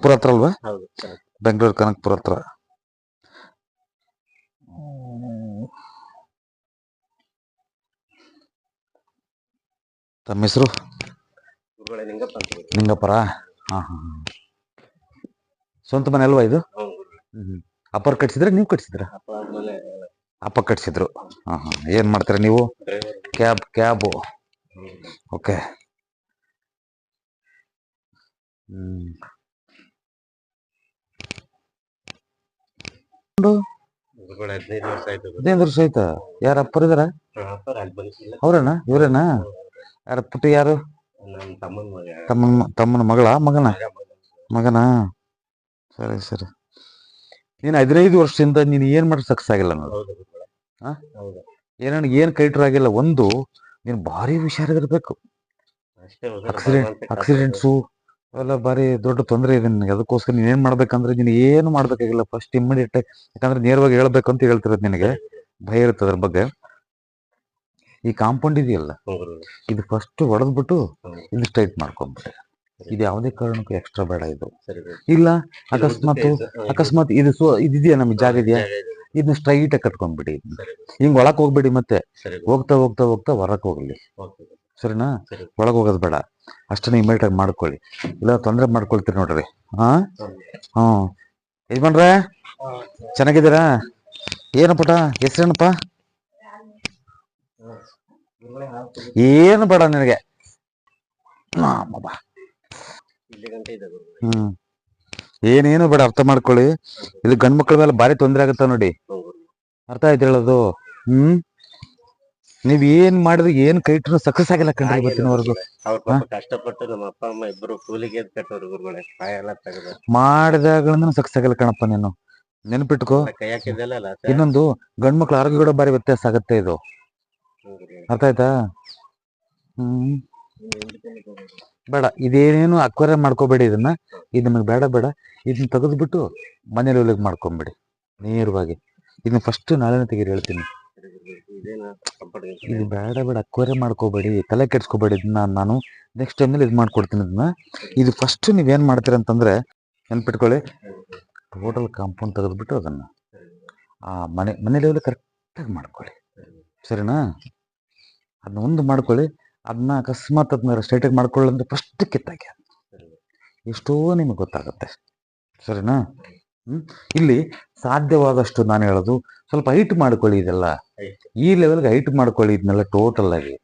ಪುರ ಹತ್ರ ಅಲ್ವಾ? ಬೆಂಗಳೂರು ಕನಕಪುರ ಹತ್ರ. ತಮ್ಮ ಹೆಸರು? ನಿಂಗಪ್ಪರ. ಹಾ ಹಾ. ಸ್ವಂತ ಮನೆ ಅಲ್ವಾ ಇದು? ಅಪ್ಪರ್ ಕಟ್ಸಿದ್ರೆ ನೀವು ಕಟ್ಸಿದ್ರ? ಅಪ್ಪ ಕಟ್ಸಿದ್ರು. ಹಾ ಹಾ. ಏನ್ ಮಾಡ್ತೀರಾ ನೀವು? ಕ್ಯಾಬು. ಓಕೆ. ಹದಿನೈದು ವರ್ಷ ಆಯ್ತಾ? ಯಾರ ಅಪ್ಪರ್ ಇದಾರ? ಅವ್ರೇನಾ? ಇವ್ರೇನಾ? ಯಾರ ಪುಟ್ಟಿ ಯಾರು? ತಮ್ಮನ ಮಗನಾ? ಸರಿ ಸರಿ. ನೀನ್ 15 ವರ್ಷದಿಂದ ನೀನ್ ಏನ್ ಮಾಡಿ ಸಕ್ಸಸ್ ಆಗಿಲ್ಲ ನೋಡು. ಏನ್ ಕೈಟ್ರು ಆಗಿಲ್ಲ. ಒಂದು ನೀನ್ ಭಾರಿ ಹುಷಾರಿರ್ಬೇಕು. ಆಕ್ಸಿಡೆಂಟ್ಸು ಎಲ್ಲ ಬಾರಿ ದೊಡ್ಡ ತೊಂದರೆ ಇದೆ ನಿನಗೆ. ಅದಕ್ಕೋಸ್ಕರ ನೀನ್ ಏನ್ ಮಾಡ್ಬೇಕಂದ್ರೆ ನೀನ್ ಏನು ಮಾಡ್ಬೇಕಾಗಿಲ್ಲ. ಫಸ್ಟ್ ಇಮ್ಮಿಡಿಯೇಟ್ ಆಗಿ, ಯಾಕಂದ್ರೆ ನೇರವಾಗಿ ಹೇಳ್ಬೇಕು ಅಂತ ಹೇಳ್ತಿರೋದು ನಿನಗೆ. ಭಯ ಇರುತ್ತೆ ಅದ್ರ ಬಗ್ಗೆ. ಈ ಕಾಂಪೌಂಡ್ ಇದೆಯಲ್ಲ, ಇದು ಫಸ್ಟ್ ಹೊಡೆದ್ಬಿಟ್ಟು ಇದು ಸ್ಟ್ರೈಟ್ ಮಾಡ್ಕೊಂಡ್ಬಿಟ್ಟೆ. ಇದು ಯಾವುದೇ ಕಾರಣಕ್ಕೂ ಎಕ್ಸ್ಟ್ರಾ ಬೇಡ. ಇದು ಇಲ್ಲ ಅಕಸ್ಮಾತ್ ಇದೆಯಾ, ನಮ್ಗೆ ಜಾಗ ಇದೆಯಾ, ಇದನ್ನ ಸ್ಟ್ರೈಟ್ ಆಗಿ ಕಟ್ಕೊಂಡ್ಬಿಡಿ. ಹಿಂಗ್ ಒಳಕ್ ಹೋಗ್ಬೇಡಿ. ಮತ್ತೆ ಹೋಗ್ತಾ ಹೋಗ್ತಾ ಹೋಗ್ತಾ ಹೊರಕ್ ಹೋಗ್ಲಿ. ಸರಿನಾ? ಒಳಗ್ ಹೋಗೋದು ಬೇಡ. ಅಷ್ಟನ್ನ ಇಮಿಡಿಯೇಟ್ ಆಗಿ ಮಾಡ್ಕೊಳ್ಳಿ. ಇಲ್ಲ ತೊಂದ್ರೆ ಮಾಡ್ಕೊಳ್ತೀರಿ ನೋಡ್ರಿ. ಯಜಮಾನ್ರೆ ಚೆನ್ನಾಗಿದ್ದೀರಾ? ಏನಪ್ಪಟ ಹೆಸ್ರೇನಪ್ಪ? ಏನು ಬೇಡ ನಿನಗೆ. ಏನೇನು ಬೇಡ. ಅರ್ಥ ಮಾಡ್ಕೊಳ್ಳಿ. ಇದು ಗಂಡ್ ಮಕ್ಳ ಮೇಲೆ ಭಾರಿ ತೊಂದರೆ ಆಗುತ್ತ ನೋಡಿ. ಅರ್ಥ ಆಯ್ತು ಹೇಳೋದು? ನೀವ್ ಏನ್ ಮಾಡಿದ್ರೆ ಏನ್ ಕೈಟ್ರು ಸಕ್ಸಸ್ ಆಗಿಲ್ಲ ಕಣ್ರಿ ಇವತ್ತಿನವರೆಗೂ. ಕಷ್ಟಪಟ್ಟು ನಮ್ಮ ಅಪ್ಪ ಅಮ್ಮ ಇಬ್ರು ಕೂಲಿಗೆ ಮಾಡಿದಾಗಳಿಂದ ಸಕ್ಸಸ್ ಆಗಿಲ್ಲ ಕಣಪ್ಪ. ನೀನು ನೆನ್ಪಿಟ್ಕೋ. ಇನ್ನೊಂದು, ಗಂಡ್ ಮಕ್ಳ ಆರೋಗ್ಯ ಕೂಡ ಬಾರಿ ವ್ಯತ್ಯಾಸ ಆಗತ್ತೆ ಇದು. ಅರ್ಥ ಆಯ್ತಾ? ಬೇಡ. ಇದೇನೇನು ಅಕ್ವರೆ ಮಾಡ್ಕೋಬೇಡಿ. ಇದು ನಮಗೆ ಬೇಡ. ಇದನ್ನ ತೆಗೆದ್ಬಿಟ್ಟು ಮನೇಲಿ ಒಳಗೆ ಮಾಡ್ಕೊಂಬಿಡಿ ನೇರವಾಗಿ. ಇದನ್ನ ಫಸ್ಟ್ ನಾಳೆನೇ ತೆಗೀರಿ ಹೇಳ್ತೀನಿ. ಇದು ಬೇಡ. ಅಕ್ವರೆ ಮಾಡ್ಕೋಬೇಡಿ, ತಲೆ ಕೆಡ್ಸ್ಕೋಬೇಡಿ. ಇದನ್ನ ನಾನು ನೆಕ್ಸ್ಟ್ ಟೈಮ್ನಲ್ಲಿ ಇದು ಮಾಡ್ಕೊಡ್ತೀನಿ. ಇದು ಫಸ್ಟ್ ನೀವೇನ್ ಮಾಡ್ತೀರ ಅಂತಂದ್ರೆ, ನೆನ್ಪಿಟ್ಕೊಳ್ಳಿ, ಟೋಟಲ್ ಕಾಂಪೌಂಡ್ ತೆಗೆದ್ಬಿಟ್ಟು ಅದನ್ನ ಆ ಮನೆ ಲೆವೆಲ್ ಕರೆಕ್ಟಾಗಿ ಮಾಡ್ಕೊಳ್ಳಿ. ಸರಿನಾ? ಅದನ್ನ ಒಂದು ಮಾಡ್ಕೊಳ್ಳಿ. ಅದನ್ನ ಅಕಸ್ಮಾತ್ ಅದನ್ನ ಸ್ಟ್ರೈಟಾಗಿ ಮಾಡ್ಕೊಳ್ಳಂದ್ರೆ ಫಸ್ಟ್ ಕಿತ್ತಾಗಿ ಎಷ್ಟೋ ನಿಮಗೆ ಗೊತ್ತಾಗುತ್ತೆ. ಸರಿನಾ? ಇಲ್ಲಿ ಸಾಧ್ಯವಾದಷ್ಟು ನಾನು ಹೇಳೋದು, ಸ್ವಲ್ಪ ಹೈಟ್ ಮಾಡ್ಕೊಳ್ಳಿ. ಇದೆಲ್ಲ ಈ ಲೆವೆಲ್ಗೆ ಹೈಟ್ ಮಾಡ್ಕೊಳ್ಳಿ. ಇದನ್ನೆಲ್ಲ ಟೋಟಲ್ ಆಗಿ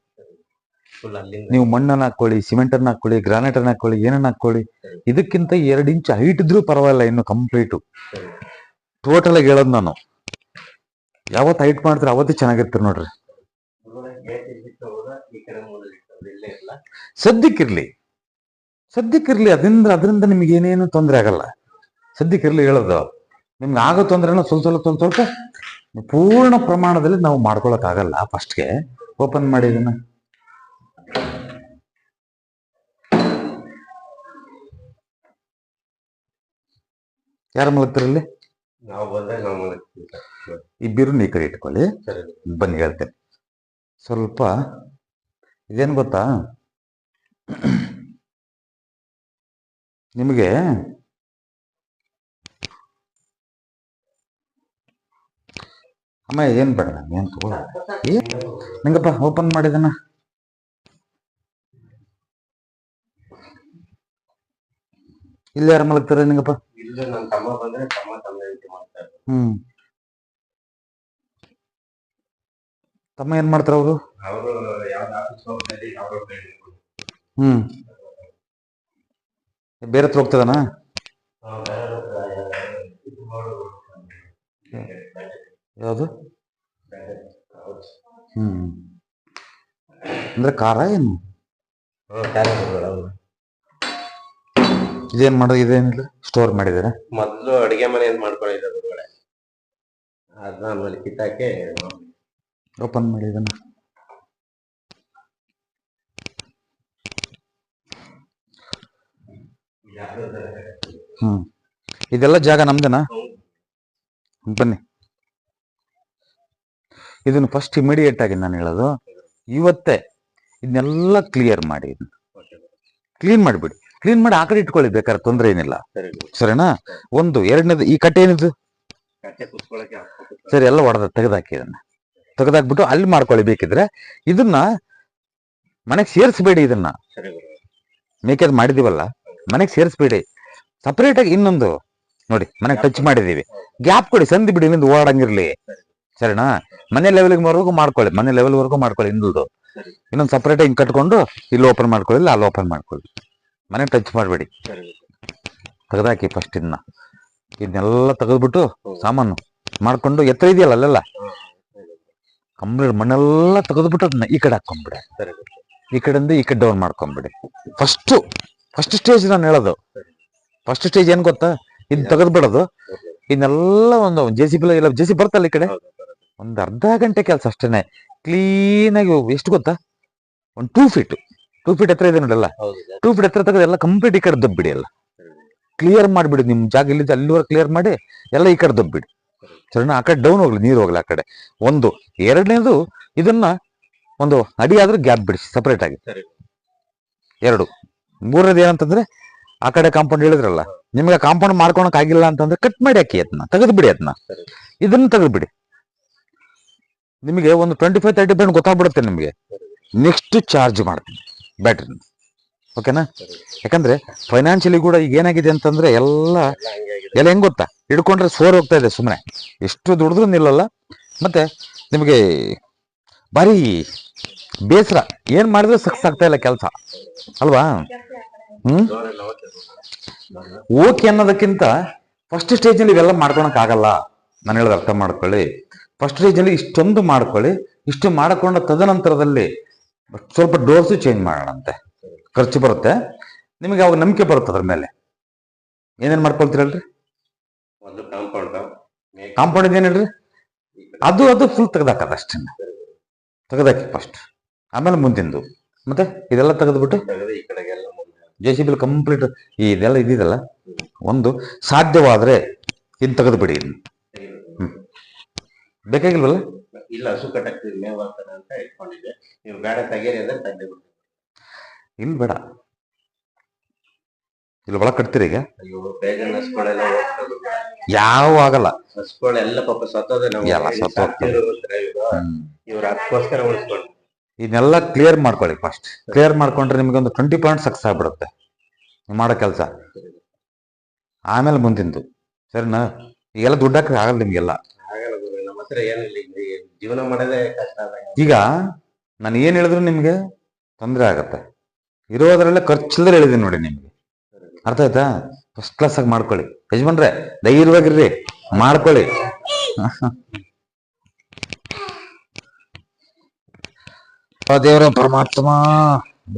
ನೀವು ಮಣ್ಣನ್ನು ಹಾಕೊಳ್ಳಿ, ಸಿಮೆಂಟನ್ನು ಹಾಕೊಳ್ಳಿ, ಗ್ರಾನೈಟನ್ನು ಹಾಕೊಳ್ಳಿ, ಏನನ್ನ ಹಾಕೊಳ್ಳಿ. ಇದಕ್ಕಿಂತ 2 ಇಂಚ್ ಹೈಟ್ ಇದ್ರೂ ಪರವಾಗಿಲ್ಲ. ಇನ್ನು ಕಂಪ್ಲೀಟು ಟೋಟಲ್ ಆಗಿ ಹೇಳೋದು ನಾನು. ಯಾವತ್ತು ಹೈಟ್ ಮಾಡ್ತೀರ ಅವತ್ತೇ ಚೆನ್ನಾಗಿರ್ತೀರಿ ನೋಡ್ರಿ. ಸದ್ಯಕ್ಕಿರ್ಲಿ. ಅದರಿಂದ ನಿಮ್ಗೆ ಏನೇನು ತೊಂದರೆ ಆಗಲ್ಲ. ಸದ್ಯಕ್ಕಿರ್ಲಿ ಹೇಳೋದು. ನಿಮ್ಗೆ ಆಗೋ ತೊಂದ್ರೆನ ಸ್ವಲ್ಪ ಪೂರ್ಣ ಪ್ರಮಾಣದಲ್ಲಿ ನಾವು ಮಾಡ್ಕೊಳಕ್ ಆಗಲ್ಲ. ಫಸ್ಟ್ಗೆ ಓಪನ್ ಮಾಡಿ ಇದನ್ನ. ಯಾರು ಮಲಗ್ತಾರಲ್ಲಿ? ಇಬ್ಬಿರು ಈ ಕಡೆ ಇಟ್ಕೊಳ್ಳಿ. ಬನ್ನಿ ಹೇಳ್ತೇನೆ. ಸ್ವಲ್ಪ ಇದೇನು ಗೊತ್ತಾ ನಿಮಗೆ? ಅಮ್ಮ ಏನ್ ಬೇಡ, ಏನ್ ತಗೊಳ್ಳ. ನಿಂಗಪ್ಪ ಓಪನ್ ಮಾಡಿದನ. ಇಲ್ಲಿ ಯಾರು ಮಲಗ್ತಾರೆ ನಿಂಗಪ್ಪ? ತಮ್ಮ ಏನ್ ಮಾಡ್ತಾರ ಅವರು? ಬೇರೆ ಹತ್ರ ಹೋಗ್ತದಾನ? ಯಾವುದು? ಅಂದ್ರೆ ಕಾರ ಏನು? ಇದೇನ್ ಮಾಡೋದು? ಇದೇನಿಲ್ಲ, ಸ್ಟೋರ್ ಮಾಡಿದಾರೆ. ಮೊದ್ಲು ಅಡಿಗೆ ಮನೆ ಮಾಡ್ಕೊಂಡಿದ್ದಾರೆ ಹೊರಗಡೆ. ಅದನ್ನ ಆಮೇಲೆ ಕಿತ್ತಾಕೆ ಓಪನ್ ಮಾಡಿ ಇದನ್ನ. ಇದೆಲ್ಲ ಜಾಗ ನಮ್ದೇನಾ? ಬನ್ನಿ. ಇದನ್ನು ಫಸ್ಟ್ ಇಮಿಡಿಯೇಟ್ ಆಗಿ ನಾನು ಹೇಳೋದು, ಇವತ್ತೇ ಇದನ್ನೆಲ್ಲ ಕ್ಲಿಯರ್ ಮಾಡಿ. ಕ್ಲೀನ್ ಮಾಡಿಬಿಡಿ. ಕ್ಲೀನ್ ಮಾಡಿ ಆ ಕಡೆ ಇಟ್ಕೊಳ್ಳಿ, ಬೇಕಾದ್ರೆ ತೊಂದ್ರೆ ಏನಿಲ್ಲ. ಸರಿ ಸರಿನಾ? ಒಂದು. ಎರಡನೇದು ಈ ಕಟ್ಟೆ ಏನಿದು ಕಟ್ಟೆ ಕುತ್ಕೊಳಕ್ಕೆ ಸರಿ, ಎಲ್ಲ ಹೊಡೆದ ತೆಗೆದಾಕಿ, ಇದನ್ನ ತೆಗೆದಾಕ್ಬಿಟ್ಟು ಅಲ್ಲಿ ಮಾಡ್ಕೊಳ್ಳಿ. ಬೇಕಿದ್ರೆ ಇದನ್ನ ಮನೆಗೆ ಸೇರಿಸ್ಬೇಡಿ. ಇದನ್ನ ಸರಿ ಗುರುಗಳೇ. ಮೇಕೆದ್ ಮಾಡಿದೀವಲ್ಲ, ಮನೆಗೆ ಸೇರಿಸ್ಬೇಡಿ. ಸಪರೇಟ್ ಆಗಿ ಇನ್ನೊಂದು ನೋಡಿ, ಮನೆಗೆ ಟಚ್ ಮಾಡಿದೀವಿ, ಗ್ಯಾಪ್ ಕೊಡಿ, ಸಂಧಿ ಬಿಡಿ, ಇಲ್ಲಿಂದ ಓಡಾಡಂಗಿರ್ಲಿ. ಸರಿನಾ? ಮನೆ ಲೆವೆಲ್ವರೆಗೂ ಮಾಡ್ಕೊಳ್ಳಿ, ಮನೆ ಲೆವೆಲ್ವರೆಗೂ ಮಾಡ್ಕೊಳ್ಳಿ. ಇನ್ನೊಂದು ಸಪರೇಟ್ ಹಿಂಗ್ ಕಟ್ಕೊಂಡು ಇಲ್ಲಿ ಓಪನ್ ಮಾಡ್ಕೊಳ್ಳಿ, ಇಲ್ಲ ಅಲ್ಲಿ ಓಪನ್ ಮಾಡ್ಕೊಳ್ಳಿ. ಮನೆ ಟಚ್ ಮಾಡಬೇಡಿ. ತೆಗೆದಾಕಿ ಫಸ್ಟ್ ಇದನ್ನೆಲ್ಲ ತೆಗೆದ್ಬಿಟ್ಟು ಸಾಮಾನು ಮಾಡ್ಕೊಂಡು ಎತ್ತರ ಇದೆಯಲ್ಲ ಅಲ್ಲೆಲ್ಲ ಕಂಪ್ಲೀಟ್ ಮಣ್ಣೆಲ್ಲ ತೆಗೆದ್ಬಿಟ್ಟು ಅದನ್ನ ಈ ಕಡೆ ಹಾಕೊಂಡ್ಬಿಡಿ. ಈ ಕಡೆಯಿಂದ ಈ ಕಡೆ ಡೌನ್ ಮಾಡ್ಕೊಂಡ್ಬಿಡಿ. ಫಸ್ಟ್ ಸ್ಟೇಜ್ ನಾನು ಹೇಳೋದು. ಫಸ್ಟ್ ಸ್ಟೇಜ್ ಏನ್ ಗೊತ್ತಾ? ಇದನ್ನ ತೆಗೆದ್ಬಿಡೋದು. ಇದನ್ನೆಲ್ಲ ಒಂದು JCB ಇಲ್ಲ, JCB ಬರ್ತಲ್ಲ ಈ ಕಡೆ, ಒಂದು ಅರ್ಧ ಗಂಟೆ ಕೆಲಸ ಅಷ್ಟೇನೆ. ಕ್ಲೀನ್ ಆಗಿ ಎಷ್ಟು ಗೊತ್ತಾ? ಒಂದು 2 ಫೀಟ್ ಎತ್ತರ ಇದೆ ನೋಡಲ್ಲ, 2 ಫೀಟ್ ಎತ್ತರ ತೆಗೆದು ಎಲ್ಲ ಕಂಪ್ಲೀಟ್ ಈ ಕಡೆ ದಬ್ಬಿಡಿ. ಎಲ್ಲ ಕ್ಲಿಯರ್ ಮಾಡ್ಬಿಡಿ. ನಿಮ್ ಜಾಗ ಇಲ್ಲಿದ್ದು ಅಲ್ಲಿವರೆಗೆ ಕ್ಲಿಯರ್ ಮಾಡಿ ಎಲ್ಲ ಈ ಕಡೆ ದಬ್ಬಿಡಿ. ಸರಿನಾ? ಆ ಕಡೆ ಡೌನ್ ಹೋಗ್ಲಿ, ನೀರು ಹೋಗ್ಲಿ ಆ ಕಡೆ. ಒಂದು. ಎರಡನೇದು, ಇದನ್ನ ಒಂದು ಅಡಿ ಆದ್ರೂ ಗ್ಯಾಪ್ ಬಿಡಿಸಿ ಸಪರೇಟ್ ಆಗಿ. 2. ಮೂರನೇದು ಏನಂತಂದ್ರೆ, ಆ ಕಡೆ ಕಾಂಪೌಂಡ್ ಹೇಳಿದ್ರಲ್ಲ, ನಿಮ್ಗೆ ಕಾಂಪೌಂಡ್ ಮಾಡ್ಕೊಳಕ್ ಆಗಿಲ್ಲ ಅಂತಂದ್ರೆ ಕಟ್ ಮಾಡಿ ಹಾಕಿ, ಅದನ್ನ ತೆಗೆದ್ಬಿಡಿ. ಇದನ್ನ ತೆಗೆದ್ಬಿಡಿ. ನಿಮಗೆ ಒಂದು 25-30% ಗೊತ್ತಾಗ್ಬಿಡುತ್ತೆ ನಿಮಗೆ. ನೆಕ್ಸ್ಟ್ ಚಾರ್ಜ್ ಮಾಡ್ತೀನಿ ಬ್ಯಾಟ್ರಿ. ಓಕೆನಾ? ಯಾಕಂದ್ರೆ ಫೈನಾನ್ಷಿಯಲಿ ಕೂಡ ಈಗ ಏನಾಗಿದೆ ಅಂತಂದ್ರೆ ಎಲ್ಲ ಹೆಂಗ್ ಗೊತ್ತಾ? ಹಿಡ್ಕೊಂಡ್ರೆ ಸೋರ್ ಹೋಗ್ತಾ ಇದೆ ಸುಮ್ಮನೆ. ಎಷ್ಟು ದುಡಿದ್ರು ನಿಲ್ಲಲ್ಲ. ಮತ್ತೆ ನಿಮಗೆ ಭಾರಿ ಬೇಸರ, ಏನ್ ಮಾಡಿದ್ರು ಸಕ್ಸಸ್ ಆಗ್ತಾ ಇಲ್ಲ ಕೆಲಸ ಅಲ್ವಾ? ಓಕೆ ಅನ್ನೋದಕ್ಕಿಂತ ಫಸ್ಟ್ ಸ್ಟೇಜ್ ನಲ್ಲಿ ಇವೆಲ್ಲ ಮಾಡ್ಕೊಳಕ್ ಆಗಲ್ಲ. ನಾನು ಹೇಳೋದು ಅರ್ಥ ಮಾಡ್ಕೊಳ್ಳಿ. ಫಸ್ಟ್ ಸ್ಟೇಜ್ ಅಲ್ಲಿ ಇಷ್ಟೊಂದು ಮಾಡ್ಕೊಳ್ಳಿ. ಇಷ್ಟು ಮಾಡಿಕೊಂಡ ತದನಂತರದಲ್ಲಿ ಸ್ವಲ್ಪ ಡೋರ್ಸು ಚೇಂಜ್ ಮಾಡೋಣಂತೆ. ಖರ್ಚು ಬರುತ್ತೆ ನಿಮಗೆ, ಅವಾಗ ನಂಬಿಕೆ ಬರುತ್ತೆ ಅದ್ರ ಮೇಲೆ. ಏನೇನ್ ಮಾಡ್ಕೊಳ್ತೀರಲ್ರಿ? ಒಂದು ಕಾಂಪೌಂಡ್ ಇದೇನೇನ್ರಿ, ಅದು ಫುಲ್ ತೆಗೆದಾಕದ ಅಷ್ಟೇ. ತೆಗೆದಾಕಿ ಫಸ್ಟ್, ಆಮೇಲೆ ಮುಂದಿಂದು. ಮತ್ತೆ ಇದೆಲ್ಲ ತೆಗೆದ್ಬಿಟ್ಟು JCB ಕಂಪ್ಲೀಟ್ ಇದೆಲ್ಲ ಇದಿದಲ್ಲ, ಒಂದು ಸಾಧ್ಯವಾದ್ರೆ ಇನ್ ತೆಗೆದ್ಬಿಡಿ. ಬೇಕಾಗಿಲ್ವಲ್ಲ? ಇಲ್ಲ, ಹಸು ಕಟ್ಟಕ್ಕೆ ಮೇವು ಹಾಕ್ತಾನೆ ಅಂತ ಇಟ್ಕೊಂಡಿದ್ದೆ. ನೀವು ಬೇಡ ತೆಗೀರಿ ಅಂದ್ರೆ ತೆಗೆದ್ಬಿಟ್ಟು. ಇಲ್ಲಿ ಬೇಡ, ಇಲ್ಲಿ ಒಳಗೆ ಕಟ್ತೀರಿ ಈಗ. ಅಯ್ಯೋ, ಬೇಗ ಹಸುಗಳೆಲ್ಲ ಯಾವ ಆಗಲ್ಲ. ಹಸುಗಳೆಲ್ಲ ಪಾಪ ಸತ್ತೋದೆ. ಎಲ್ಲ ಸತ್ತೋಗ್ತದೆ. ಇವ್ರು ಅದಕ್ಕೋಸ್ಕರ ಉಳಿಸ್ಕೊಂಡು ಇದನ್ನೆಲ್ಲ ಕ್ಲಿಯರ್ ಮಾಡ್ಕೊಳ್ಳಿ. ಫಸ್ಟ್ ಕ್ಲಿಯರ್ ಮಾಡ್ಕೊಂಡ್ರೆ ನಿಮ್ಗೆ ಒಂದು 20% ಸಕ್ಸಸ್ ಆಗ್ಬಿಡುತ್ತೆ ನೀವು ಮಾಡೋ ಕೆಲಸ. ಆಮೇಲೆ ಮುಂದಿಂದು. ಸರಿನಾ? ಈಗೆಲ್ಲ ದುಡ್ಡು ಹಾಕಿ ಆಗಲ್ಲ ನಿಮ್ಗೆಲ್ಲ. ಆಗಲ್ಲ ಗುರು, ನಮ್ಮ ಹತ್ರ ಏನಿಲ್ಲ. ಜೀವನ ಮಾಡೋದೇ ಕಷ್ಟ ಆದಾಗ. ಈಗ ನಾನು ಏನ್ ಹೇಳಿದ್ರು ನಿಮ್ಗೆ ತೊಂದರೆ ಆಗತ್ತೆ. ಇರೋದ್ರಲ್ಲೇ ಖರ್ಚಿಲ್ಲದೆ ಹೇಳಿದೀನಿ ನೋಡಿ ನಿಮ್ಗೆ. ಅರ್ಥ ಆಯ್ತಾ? ಫಸ್ಟ್ ಕ್ಲಾಸ್ ಆಗಿ ಮಾಡ್ಕೊಳ್ಳಿ. ಯಜಮಾನ್ರೆ ಧೈರ್ಯವಾಗಿರ್ರಿ, ಮಾಡ್ಕೊಳ್ಳಿ. ದೇವರ ಪರಮಾತ್ಮ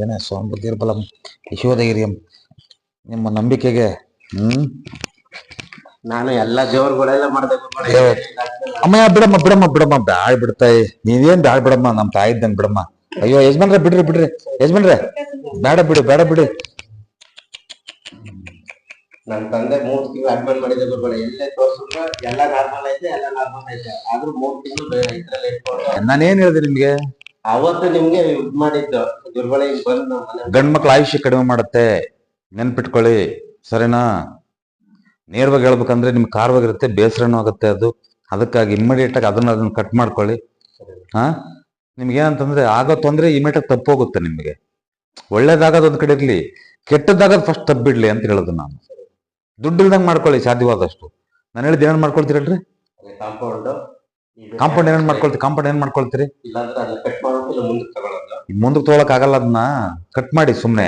ಏನೇ ಸ್ವಾಮುದ್ಧಿರ್ಬಲಂ ಯಶೋಧೈರ್ಯಂ. ನಿಮ್ಮ ನಂಬಿಕೆಗೆ ನಾನು ಎಲ್ಲಾ ದೇವ್ರುಗಳೆಲ್ಲ ಮಾಡ್ಬೇಕು. ಅಮ್ಮಯ್ಯ ಬಿಡಮ್ಮ ಬ್ಯಾಳ್ ಬಿಡ್ತಾಯಿ. ನೀವೇನ್ ಬ್ಯಾಳ್ ಬಿಡಮ್ಮ, ನಮ್ ತಾಯಿ ಇದ್ದಂಗ್ ಬಿಡಮ್ಮ. ಅಯ್ಯೋ ಯಜಮಾನ್ರೆ ಬಿಡ್ರಿ ಯಜಮಾನ್ರೆ, ಬೇಡ ಬಿಡಿ. ನನ್ನ ತಂದೆ 3 ತಿಂಗಳು ಅಡ್ಮಿಟ್ ಮಾಡಿದ ಗುರುಗಳು. ಎಲ್ಲೇ ತೋರ್ಸಿದ್ರು ಎಲ್ಲ ನಾರ್ಮಲ್ ಐತೆ. ಆದ್ರೂ 3 ತಿಂಗಳು ಇದ್ರಲ್ಲಿ ಇಟ್ಕೊಂಡು. ನಾನೇನ್ ಹೇಳಿದೆ ನಿಮ್ಗೆ ಅವತ್ತು? ನಿಮ್ಗೆ ಇದ್ ಮಾಡಿದ್ದು ಗುರುಗಳಿಗೆ ಬಂದು ಗಂಡ್ ಮಕ್ಳ ಆಯುಷ್ಯ ಕಡಿಮೆ ಮಾಡುತ್ತೆ, ನೆನ್ಪಿಟ್ಕೊಳ್ಳಿ. ಸರಿನಾ? ನೇರವಾಗಿ ಹೇಳ್ಬೇಕಂದ್ರೆ ನಿಮ್ಗೆ ಖಾರವಾಗಿರುತ್ತೆ, ಬೇಸರನೂ ಆಗುತ್ತೆ ಅದು. ಅದಕ್ಕಾಗಿ ಇಮ್ಮಿಡಿಯೇಟ್ ಆಗಿ ಅದನ್ನ ಕಟ್ ಮಾಡ್ಕೊಳ್ಳಿ. ನಿಮ್ಗೆ ಏನಂತಂದ್ರೆ ಆಗೋ ತೊಂದ್ರೆ ಇಮಿಡಿಯೇಟ್ ಆಗಿ ತಪ್ಪೋಗುತ್ತೆ. ನಿಮ್ಗೆ ಒಳ್ಳೇದಾಗದ ಒಂದ್ ಕಡೆ ಇರ್ಲಿ, ಕೆಟ್ಟದಾಗದ್ ಫಸ್ಟ್ ತಪ್ಪಿಡ್ಲಿ ಅಂತ ಹೇಳೋದು ನಾನು. ದುಡ್ಡು ಇಲ್ದಂಗ್ ಮಾಡ್ಕೊಳ್ಳಿ ಸಾಧ್ಯವಾದಷ್ಟು. ನಾನು ಹೇಳಿದ್ ಏನೇನ್ ಮಾಡ್ಕೊಳ್ತೀರಲ್ರಿ? ಕಾಂಪೌಂಡ್ ಏನೇನ್ ಮಾಡ್ಕೊಳ್ತೀರಿ? ಇಲ್ಲಾಂದ್ರೆ ಅದನ್ನ ಕಟ್ ಮಾಡ್ಬಿಟ್ಟು ಮುಂದಕ್ಕೆ ತಗೊಳ್ಳೋದು. ಮುಂದಕ್ಕೆ ತಗೊಳಕ್ ಆಗಲ್ಲ, ಅದನ್ನ ಕಟ್ ಮಾಡಿ ಸುಮ್ನೆ.